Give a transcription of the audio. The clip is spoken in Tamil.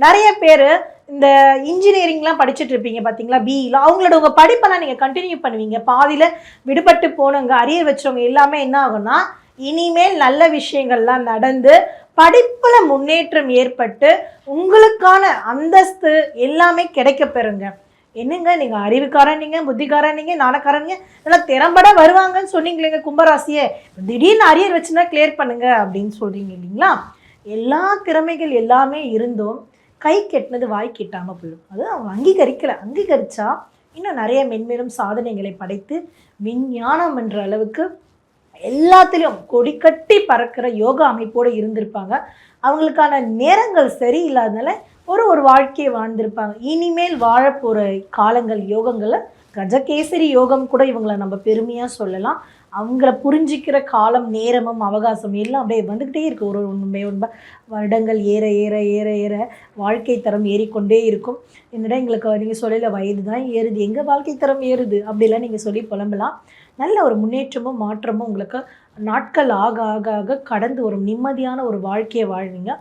நிறைய பேர் இந்த இன்ஜினியரிங்லாம் படிச்சுட்டு இருப்பீங்க பார்த்தீங்களா, பிஇல அவங்களோட உங்கள் படிப்பெல்லாம் நீங்கள் கண்டினியூ பண்ணுவீங்க. பாதியில் விடுபட்டு போனவங்க, அரியர் வச்சவங்க எல்லாமே என்ன ஆகும்னா, இனிமேல் நல்ல விஷயங்கள்லாம் நடந்து படிப்பில் முன்னேற்றம் ஏற்பட்டு உங்களுக்கான அந்தஸ்து எல்லாமே கிடைக்க பெறுங்க. என்னங்க நீங்கள் அறிவுக்காரன், நீங்கள் புத்திக்காரன், நீங்கள் நாணக்காரங்க, நல்லா திறம்பட வருவாங்கன்னு சொன்னீங்களேங்க கும்பராசியை, திடீர்னு அரியர் வச்சுன்னா கிளியர் பண்ணுங்க அப்படின்னு சொல்கிறீங்க இல்லைங்களா? எல்லா திறமைகள் எல்லாமே இருந்தும் கை கெட்டினது வாய் கெட்டாமல் போயிடும். அது அவங்க அங்கீகரிக்கலை. அங்கீகரித்தா இன்னும் நிறைய மென்மேலும் சாதனைகளை படைத்து விஞ்ஞானம் என்ற அளவுக்கு எல்லாத்துலேயும் கொடி கட்டி பறக்கிற யோகா அமைப்போடு இருந்திருப்பாங்க. அவங்களுக்கான நேரங்கள் சரியில்லாதனால ஒரு வாழ்க்கையை வாழ்ந்திருப்பாங்க. இனிமேல் வாழப்போகிற காலங்கள் யோகங்களில் கஜகேசரி யோகம் கூட இவங்களை நம்ம பெருமையாக சொல்லலாம். அவங்கள புரிஞ்சிக்கிற காலம், நேரமும் அவகாசம் எல்லாம் அப்படியே வந்துக்கிட்டே இருக்குது. ஒரு வருடங்கள் ஏற ஏற ஏற ஏற வாழ்க்கை தரம் ஏறிக்கொண்டே இருக்கும். என்னடா எங்களுக்கு நீங்கள் சொல்லல வயது தான் ஏறுது, எங்கள் வாழ்க்கை தரம் ஏறுது அப்படிலாம் நீங்கள் சொல்லி புலம்பலாம். நல்ல ஒரு முன்னேற்றமும் மாற்றமும் உங்களுக்கு நாட்கள் ஆக ஆக ஆக கடந்து ஒரு நிம்மதியான ஒரு வாழ்க்கையை வாழ்வீங்க.